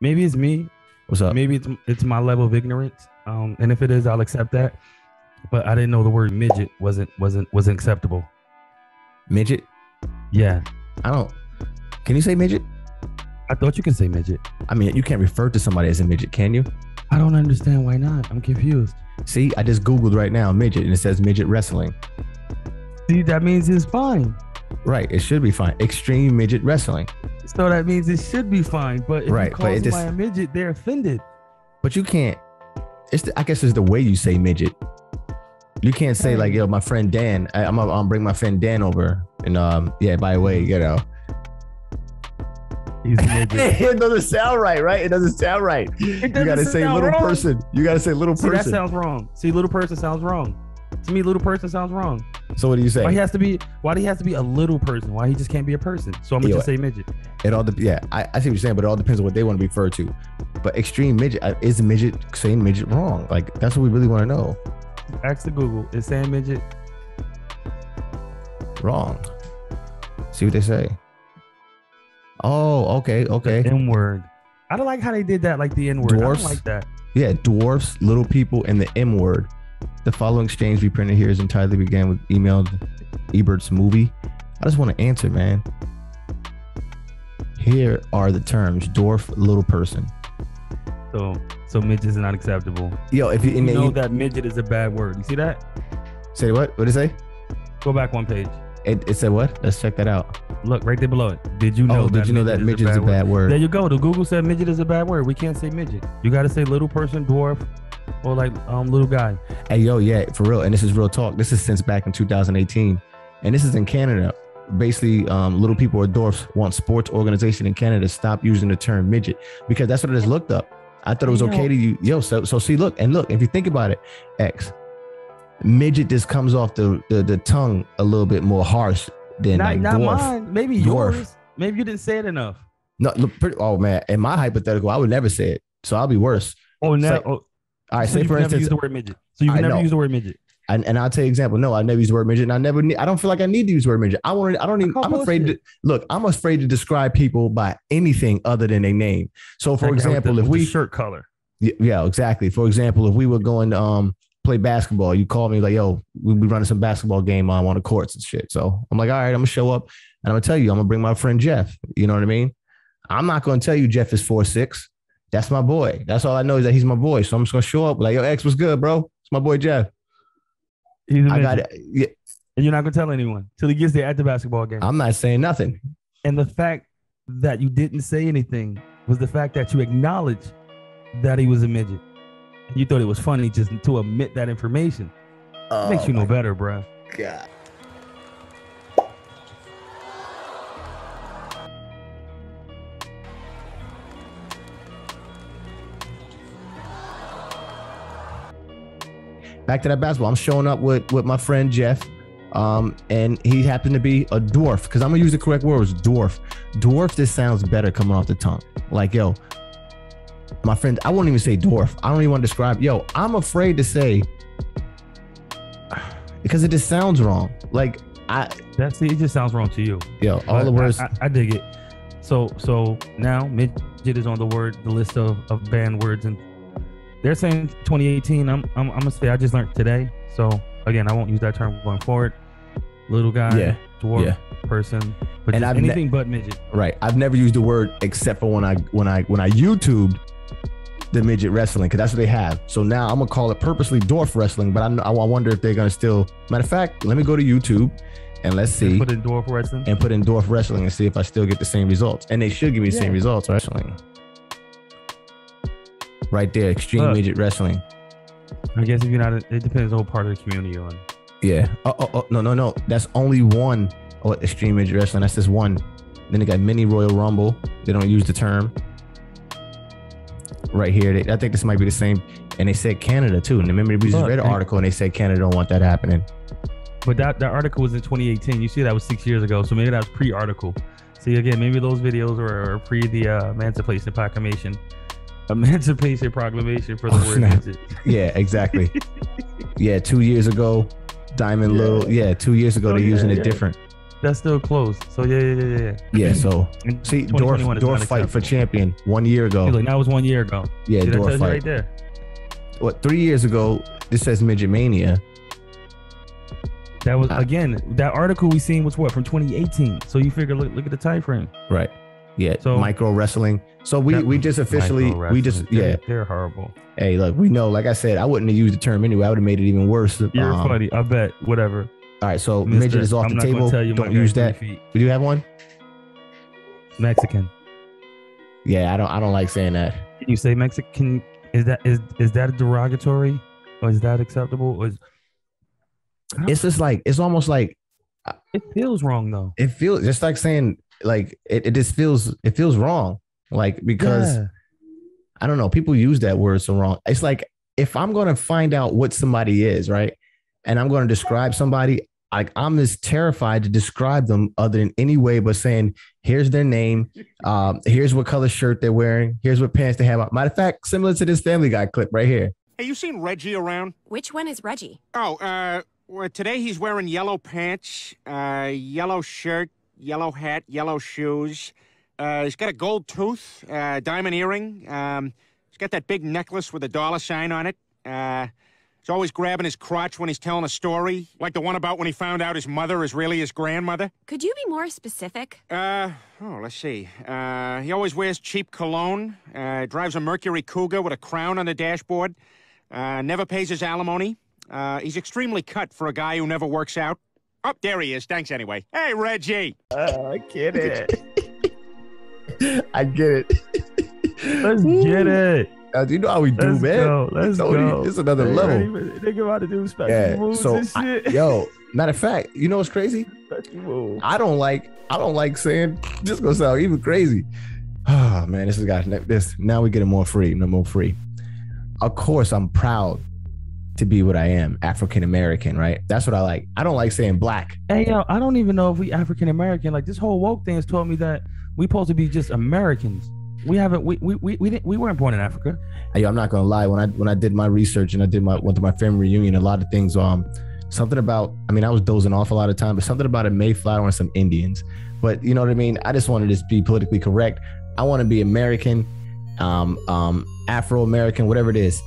maybe it's me. What's up? Maybe it's my level of ignorance. And if it is, I'll accept that. But I didn't know the word midget wasn't acceptable. Midget? Yeah. I don't. Can you say midget? I thought you can say midget. I mean, you can't refer to somebody as a midget, can you? I don't understand why not. I'm confused. See, I just Googled right now midget and it says midget wrestling. See, that means it's fine. Right, it should be fine. Extreme midget wrestling. So that means it should be fine. But if right, you call somebody a midget, they're offended. But you can't. I guess it's the way you say midget. You can't say like, yo, my friend Dan. I'm gonna bring my friend Dan over, and yeah. By the way, you know. He's a midget. It doesn't sound right, right? It doesn't sound right. You gotta say little wrong. person. You gotta say little person. That sounds wrong. See, little person sounds wrong. To me, little person sounds wrong. So what do you say? Why he has to be a little person? Why he just can't be a person? So I'm gonna just say midget. It all yeah. I see what you're saying, but it all depends on what they want to be referred to. But extreme midget, is midget saying midget wrong? Like that's what we really want to know. Ask the Google. Is saying midget wrong? See what they say. Oh, okay. The N-word. I don't like how they did that, like the N-word. Dwarfs? I don't like that. Yeah, dwarfs, little people, and the M-word. The following exchange we printed here is entirely began with emailed Ebert's movie. I just want to answer, man. Here are the terms: dwarf, little person. So midget is not acceptable. Yo, if you know that midget is a bad word. You see that? Say what? What did it say? Go back one page. It said what? Let's check that out. Look right there below it. Did you know? Did you know that midget is a bad word? There you go. The Google said midget is a bad word. We can't say midget. You got to say little person, dwarf, or like little guy. Hey yo, yeah, for real. And this is real talk. This is since back in 2018, and this is in Canada. Basically, little people or dwarfs want sports organization in Canada to stop using the term midget because that's what I just looked up. I thought it was okay to use. Yo, so see, look, if you think about it, X, midget just comes off the tongue a little bit more harsh than not dwarf. Mine. Maybe dwarf. Yours. Maybe you didn't say it enough. No, look, oh man, in my hypothetical, I would never say it, so I'll be worse. Oh no! Like, all right, so say for instance, use the word midget. So you can never use the word midget. And I'll tell you an example. No, I never use the word midget, and I don't feel like I need to use the word midget. I'm afraid to describe people by anything other than their name. So, for example, if we shirt color. Yeah, exactly. For example, if we were going to play basketball, you call me like, yo, we'll be running some basketball game on one of the courts and shit. So I'm like, all right, I'm gonna show up and I'm gonna tell you, I'm gonna bring my friend Jeff. You know what I mean? I'm not gonna tell you Jeff is 4'6". That's my boy. That's all I know is that he's my boy. So I'm just gonna show up like, yo, X, what's good, bro? It's my boy Jeff. I got it. Yeah. And you're not gonna tell anyone till he gets there at the basketball game. I'm not saying nothing. And the fact that you didn't say anything was the fact that you acknowledged that he was a midget. You thought it was funny just to omit that information. Makes you know better, bro. God. Back to that basketball. I'm showing up with my friend Jeff. And he happened to be a dwarf, because I'm gonna use the correct word, was dwarf. Dwarf, this sounds better coming off the tongue. Like, yo, my friend, I won't even say dwarf. I don't even want to describe. Yo, I'm afraid to say because it just sounds wrong. Like it just sounds wrong to you. Yo, all the words. I dig it. So now midget is on the list of banned words, and they're saying 2018. I'm gonna say I just learned today. So again, I won't use that term going forward. Little guy, dwarf, person, but and anything but midget. Right. I've never used the word except for when I YouTubed the midget wrestling, because that's what they have. So now I'm gonna call it purposely dwarf wrestling, but I wonder if they're gonna still. Matter of fact, let me go to YouTube and let's see. Put in dwarf wrestling. And put in dwarf wrestling and see if I still get the same results. And they should give me the same results. Wrestling. Right there, extreme midget wrestling. I guess if you're not, it depends on what part of the community you're on. Yeah. No. That's only one. Oh, extreme midget wrestling. That's just one. Then they got mini Royal Rumble. They don't use the term. Right here, I think this might be the same. And they said Canada too. And remember, we just read an article and they said Canada don't want that happening. But that article was in 2018. You see, that was 6 years ago. So maybe that was pre-article. See, again, maybe those videos were pre the Emancipation Proclamation for the word midget. Yeah, exactly. Yeah, 2 years ago, Diamond Little. Yeah, 2 years ago, they're using it different. That's still close. So yeah. Yeah. So And see, 2021 is Dorf not fight for acceptable. champion 1 year ago. Like, that was 1 year ago. Yeah, See, that Dorf tells you fight. right there. What, 3 years ago? This says Midget Mania. That was again. That article we seen was what, from 2018. So you figure, look at the time frame. Right. Yeah. So micro wrestling. So we just officially they're horrible. Hey, look, we know. Like I said, I wouldn't have used the term anyway. I would have made it even worse. You're funny. I bet. Whatever. All right. So midget is off the table. Don't use that. Do you have one? Mexican. Yeah, I don't like saying that. Can you say Mexican? Is that a derogatory, or is that acceptable? Or it's just like, it's almost like it feels wrong though. It feels just like saying, like, it just feels, it feels wrong. Like, because I don't know, people use that word so wrong. It's like, if I'm going to find out what somebody is, right, and I'm going to describe somebody, like, I'm just terrified to describe them other than any way but saying, here's their name, here's what color shirt they're wearing, here's what pants they have on. Matter of fact, similar to this Family Guy clip right here. Hey, you seen Reggie around? Which one is Reggie? Oh, well, today he's wearing yellow pants, yellow shirt, yellow hat, yellow shoes. He's got a gold tooth, diamond earring. He's got that big necklace with a dollar sign on it. He's always grabbing his crotch when he's telling a story, like the one about when he found out his mother is really his grandmother. Could you be more specific? Let's see. He always wears cheap cologne, drives a Mercury Cougar with a crown on the dashboard, never pays his alimony. He's extremely cut for a guy who never works out. Oh, there he is. Thanks anyway. Hey, Reggie. I get it. I get it. Let's get it. You know how we do, man. Let's go. It's another level. Think about to do special moves and shit. Yo, matter of fact, you know what's crazy? I don't like saying, this gonna sound even crazy. Oh man, this has got this. Now we get it more free. No more free. Of course, I'm proud to be what I am, African American, right? That's what I like. I don't like saying black. Hey, yo, I don't even know if we African American. Like, this whole woke thing has taught me that we supposed to be just Americans. We weren't born in Africa. Hey, yo, I'm not gonna lie. When I did my research and went to my family reunion, a lot of things. Something about. I mean, I was dozing off a lot of time, but something about a Mayflower and some Indians. But you know what I mean. I just wanted to be politically correct. I want to be American, Afro-American, whatever it is.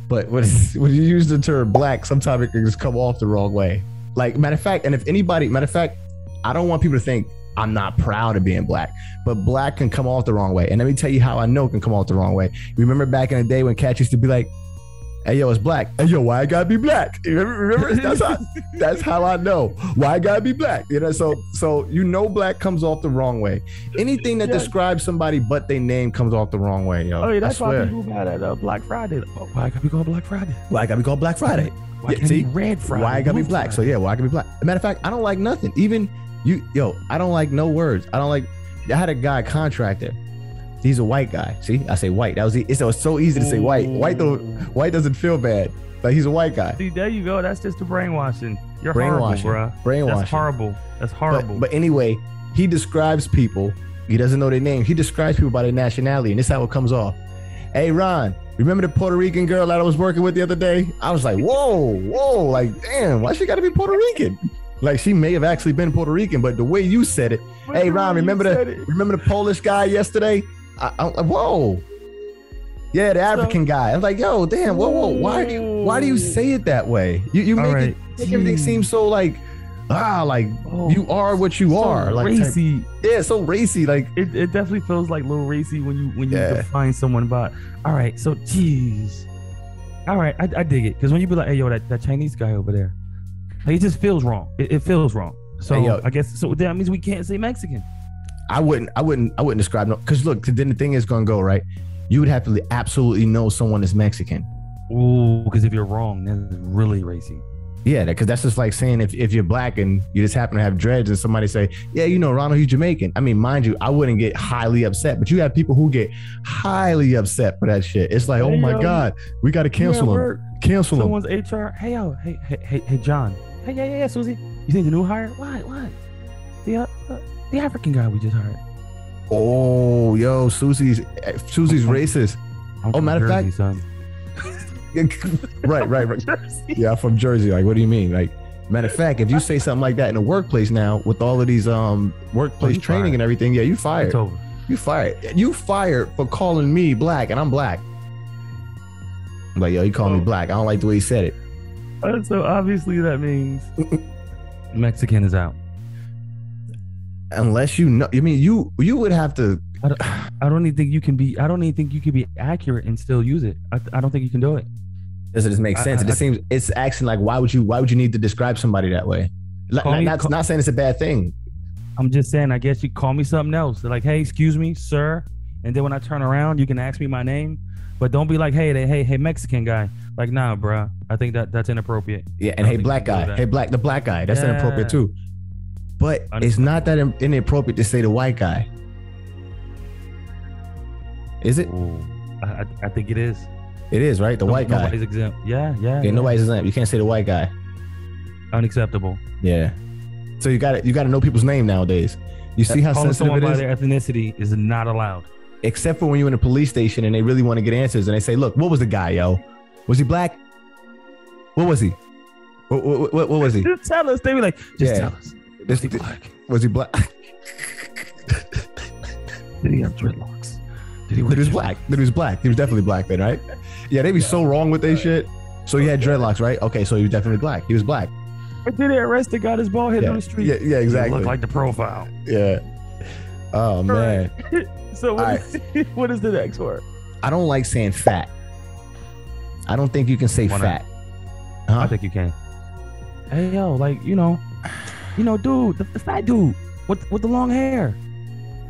But when you use the term black, sometimes it can just come off the wrong way. Like, matter of fact, I don't want people to think I'm not proud of being black, but black can come off the wrong way. And let me tell you how I know it can come off the wrong way. Remember back in the day when cats used to be like, hey, yo, it's black. Hey, yo, why I gotta be black? You remember? That's how I know. Why I gotta be black? You know, so you know black comes off the wrong way. Anything that describes somebody but their name comes off the wrong way, yo. Oh, yeah, that's why people mad at Black Friday. Oh, why I gotta be called Black Friday? Why I gotta be called Black Friday? Why can't it be Red Friday? Why I gotta be black? Friday? So yeah, why I gotta be black? Matter of fact, I don't like nothing. Even I don't like no words. I had a guy, contractor. He's a white guy. See, I say white. It was so easy to say white. White doesn't feel bad. Like, he's a white guy. See, there you go. That's just the brainwashing. You're brainwashing, horrible, bro. Brainwashing. That's horrible. But anyway, he describes people. He doesn't know their name. He describes people by their nationality, and this is how it comes off. Hey, Ron, remember the Puerto Rican girl that I was working with the other day? I was like, whoa, like, damn, why she got to be Puerto Rican? Like, she may have actually been Puerto Rican, but the way you said it, hey, Ron, remember the Polish guy yesterday? I'm like, whoa. Yeah, the African guy. I'm like, yo, damn, whoa. Why do you say it that way? You make everything seem so like, you are what you are. Like, racy. So racy. Like, it definitely feels like a little racy when you define someone by, all right, so geez. All right, I dig it. Because when you be like, hey, yo, that Chinese guy over there, like, it just feels wrong. It feels wrong. So hey, I guess that means we can't say Mexican. I wouldn't describe no, because look, then the thing is gonna go right. You would have to absolutely know someone is Mexican. Ooh, because if you're wrong, that's really racy. Yeah, because that's just like saying if you're black and you just happen to have dreads and somebody say, yeah, you know, Ronald, he's Jamaican. I mean, mind you, I wouldn't get highly upset, but you have people who get highly upset for that shit. It's like, oh my God, we got to cancel him. Cancel him. Someone's HR. Hey, yo, hey, John. Hey, yeah, Susie. You think the new hire? What? The African guy we just hired. Oh, yo, Susie's racist. Matter of fact, son. right. Yeah, I'm from Jersey. Like, what do you mean? Like, Matter of fact, if you say something like that in the workplace now with all of these workplace training fired. and everything, yeah, you fired. It's over. You fired. You fired for calling me black, and I'm black. I'm like, yo, he called me black. I don't like the way he said it. So obviously that means Mexican is out. Unless you know, I mean, you would have to. I don't even think you can be. I don't even think you can be accurate and still use it. I don't think you can do it. Does it just make sense? It just seems it's acting like why would you need to describe somebody that way? Not saying it's a bad thing. I'm just saying. I guess you call me something else. They're like, hey, excuse me, sir. And then when I turn around, you can ask me my name, but don't be like, hey, Mexican guy. Like, nah, bro. I think that's inappropriate. Yeah, and hey, black guy. Hey, the black guy. That's inappropriate too. But it's not that inappropriate to say the white guy. Is it? Ooh, I think it is. It is, right? The white guy. Nobody's exempt. Yeah. Nobody's exempt. You can't say the white guy. Unacceptable. Yeah. So you got to know people's name nowadays. You see how sensitive someone it is? by their ethnicity is not allowed. Except for when you're in a police station and they really want to get answers and they say, look, what was the guy, yo? Was he black? What was he? What was he? Just tell us. They be like, tell us. Was he black? Was he black? Did he have dreadlocks? He was black. He was black. He was definitely black then, right? Yeah, they be so wrong with their shit. So he had dreadlocks, right? Okay, so he was definitely black. He was black. But did they arrest the guy that's bald headed on the street? Yeah, exactly. Look like the profile. Yeah. Oh man. So what is the next word? I don't like saying fat. I don't think you can say fat. Huh? I think you can. Hey yo, like you know, dude, the fat dude with the long hair,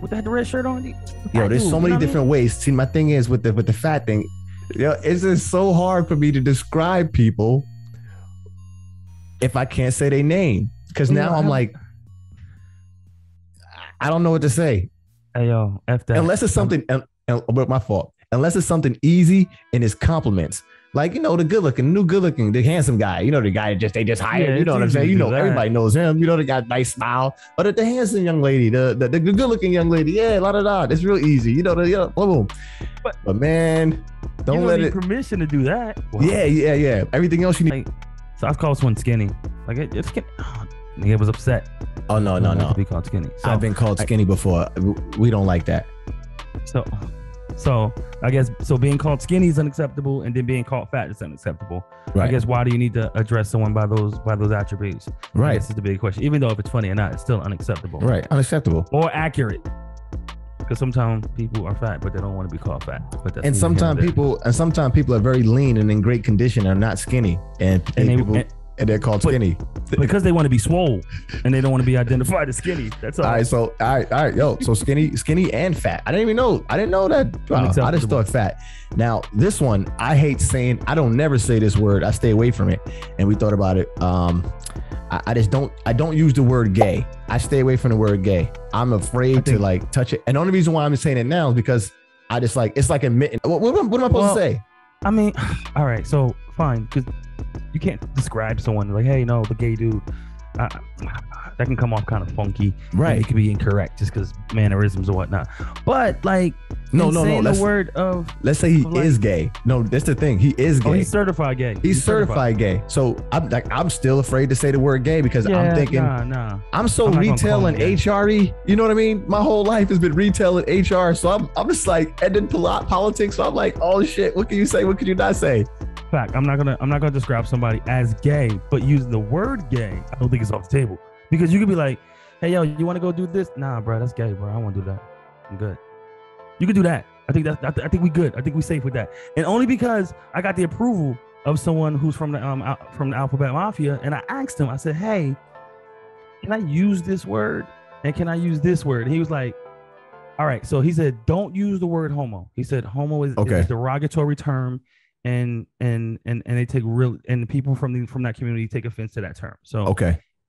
with the red shirt on. Yo, there's so many different ways. See, my thing is with the fat thing. Yo, it's just so hard for me to describe people if I can't say their name. Because now I'm like, I don't know what to say. Hey yo, F that. Unless it's something, but my fault. Unless it's something easy and it's compliments. Like, the new good looking, the handsome guy, the guy they just hired, you know what I'm saying? Everybody knows him, they got a nice smile. But the handsome young lady, the good looking young lady, yeah, it's real easy, boom. But man, don't let it. Permission to do that. Wow. Yeah. Everything else you need. So I've called someone skinny. Like it's skinny. Nigga was upset. Oh no. To be called skinny. So, I've been called skinny before. We don't like that. So I guess being called skinny is unacceptable, and then being called fat is unacceptable. Right. I guess why do you need to address someone by those attributes? Right. This is the big question. Even though if it's funny or not, it's still unacceptable. Right. Unacceptable. Or accurate. Because sometimes people are fat, but they don't want to be called fat. But that's sometimes people are very lean and in great condition and are not skinny, and they're called skinny because they want to be swole and they don't want to be identified as skinny. That's all. All right, yo. So skinny and fat. I didn't know that. I just thought fat. Now this one, I hate saying. I don't never say this word. I stay away from it. And we thought about it. I just don't. I don't use the word gay. I stay away from the word gay. I'm afraid to touch it. And the only reason why I'm saying it now is because I just it's like admitting. What am I supposed to say? I mean, all right. So fine, because you can't describe someone like, hey, no, the gay dude. That can come off kind of funky. Right. It could be incorrect just because mannerisms or whatnot. But no. The word of. Let's say he is gay. No, that's the thing. He is gay. Oh, he's certified gay. He's certified gay. So I'm still afraid to say the word gay because I'm thinking, I'm so retail and HRE. You know what I mean? My whole life has been retail and HR. So I'm just and then politics. So I'm like, oh shit, what can you say? What can you not say? Fact, I'm not gonna describe somebody as gay, but using the word gay, I don't think it's off the table. Because you could be like, hey, yo, you want to go do this? Nah, bro, that's gay, bro. I don't want to do that. I'm good. You could do that. I think we good. I think we safe with that. And only because I got the approval of someone who's from the Alphabet Mafia, and I asked him, I said, hey, can I use this word? And can I use this word? And he was like, all right. So he said, don't use the word homo. He said, homo is a derogatory term. And they take and people from that community take offense to that term. So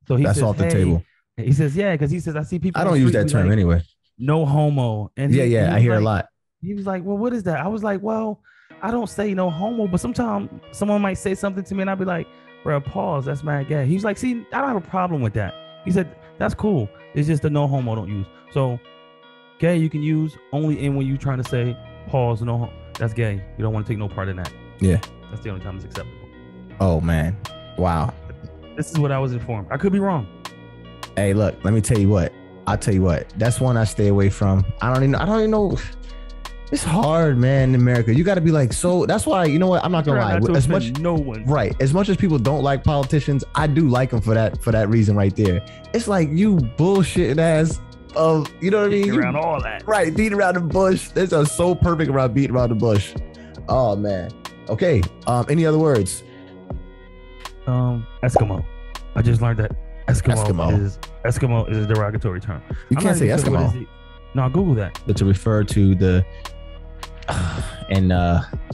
so he that's says, off the table. He says, yeah, because he says I see people. I don't use that term anyway. No homo. And I hear a lot. He was like, well, what is that? I was like, well, I don't say no homo, but sometimes someone might say something to me and I'll be like, bro, pause. That's mad gay. He's like, see, I don't have a problem with that. He said, that's cool. It's just the no homo don't use. So gay you can use only when you trying to say pause, no homo. That's gay. You don't want to take no part in that. Yeah. That's the only time it's acceptable. Oh man. Wow. This is what I was informed. I could be wrong. Hey, look, let me tell you what. I'll tell you what. That's one I stay away from. I don't even know. It's hard, man, in America. You got to be like, so that's why, you know what? I'm not going to lie. As much, no one. Right. As much as people don't like politicians, I do like them for that reason right there. It's like you bullshit ass of, you know what I mean? Beating around all that. Right. Beating around the bush. This is so perfect around beating around the bush. Oh, man. Okay. Any other words? Eskimo. I just learned that Eskimo is a derogatory term. You can't say Eskimo. No, Google that. But to refer to the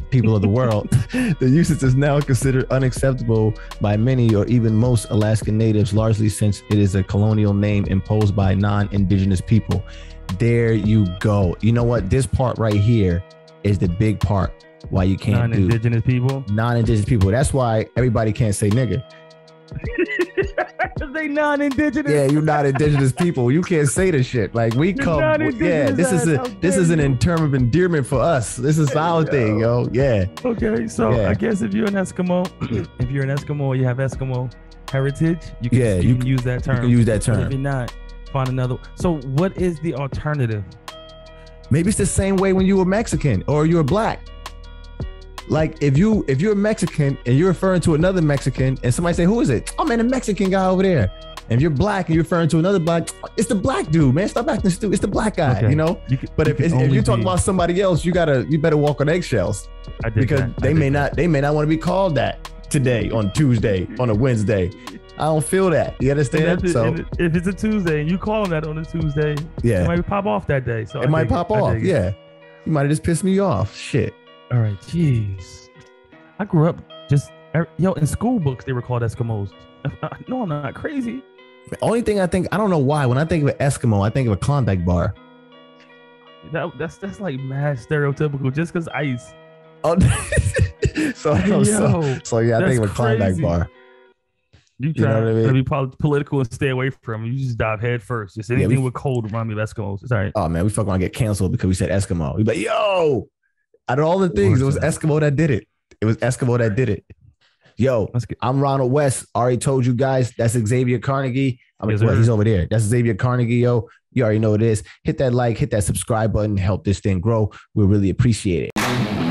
people of the world, the usage is now considered unacceptable by many or even most Alaskan natives, largely since it is a colonial name imposed by non-indigenous people. There you go. You know what? This part right here is the big part why you can't do non-indigenous people. Non-indigenous people. That's why everybody can't say nigga. They non-indigenous. Yeah, you not indigenous people. You can't say the shit. Like we come. Yeah, this is an term of endearment for us. This is our thing, yo. Yeah. Okay, so I guess if you're an Eskimo, you have Eskimo heritage, you can use that term. You can use that term. But if you're not, find another. So what is the alternative? Maybe it's the same way when you were Mexican or you're black. Like if you're Mexican and you're referring to another Mexican and somebody say, who is it? Oh man, the Mexican guy over there. And if you're black and you're referring to another black, it's the black dude, man. Stop acting stupid. It's the black guy, you know? But if you're talking about somebody else, you better walk on eggshells. Because they may not want to be called that today, on Tuesday, on a Wednesday. I don't feel that. You understand? So if it's a Tuesday and you call them that on a Tuesday, it might pop off that day. So it might pop off. Yeah. You might have just pissed me off. Shit. All right, jeez. I grew up in school books they were called Eskimos. No, I'm not crazy. The only thing I don't know why, when I think of an Eskimo, I think of a Klondike bar. That's like mad stereotypical just because ice. Oh, so yeah, I think of a Klondike bar. You try to be political and stay away from it. You just dive head first. Just anything with cold remind me of Eskimos. It's all right. Oh man, we fucking want to get canceled because we said Eskimo. We like, yo. Out of all the things, it was Eskimo that did it. It was Eskimo that did it. Yo, I'm Ronald West. Already told you guys, that's Xavier Carnegie. He's over there. That's Xavier Carnegie, yo. You already know what it is. Hit that like, hit that subscribe button, help this thing grow. We really appreciate it.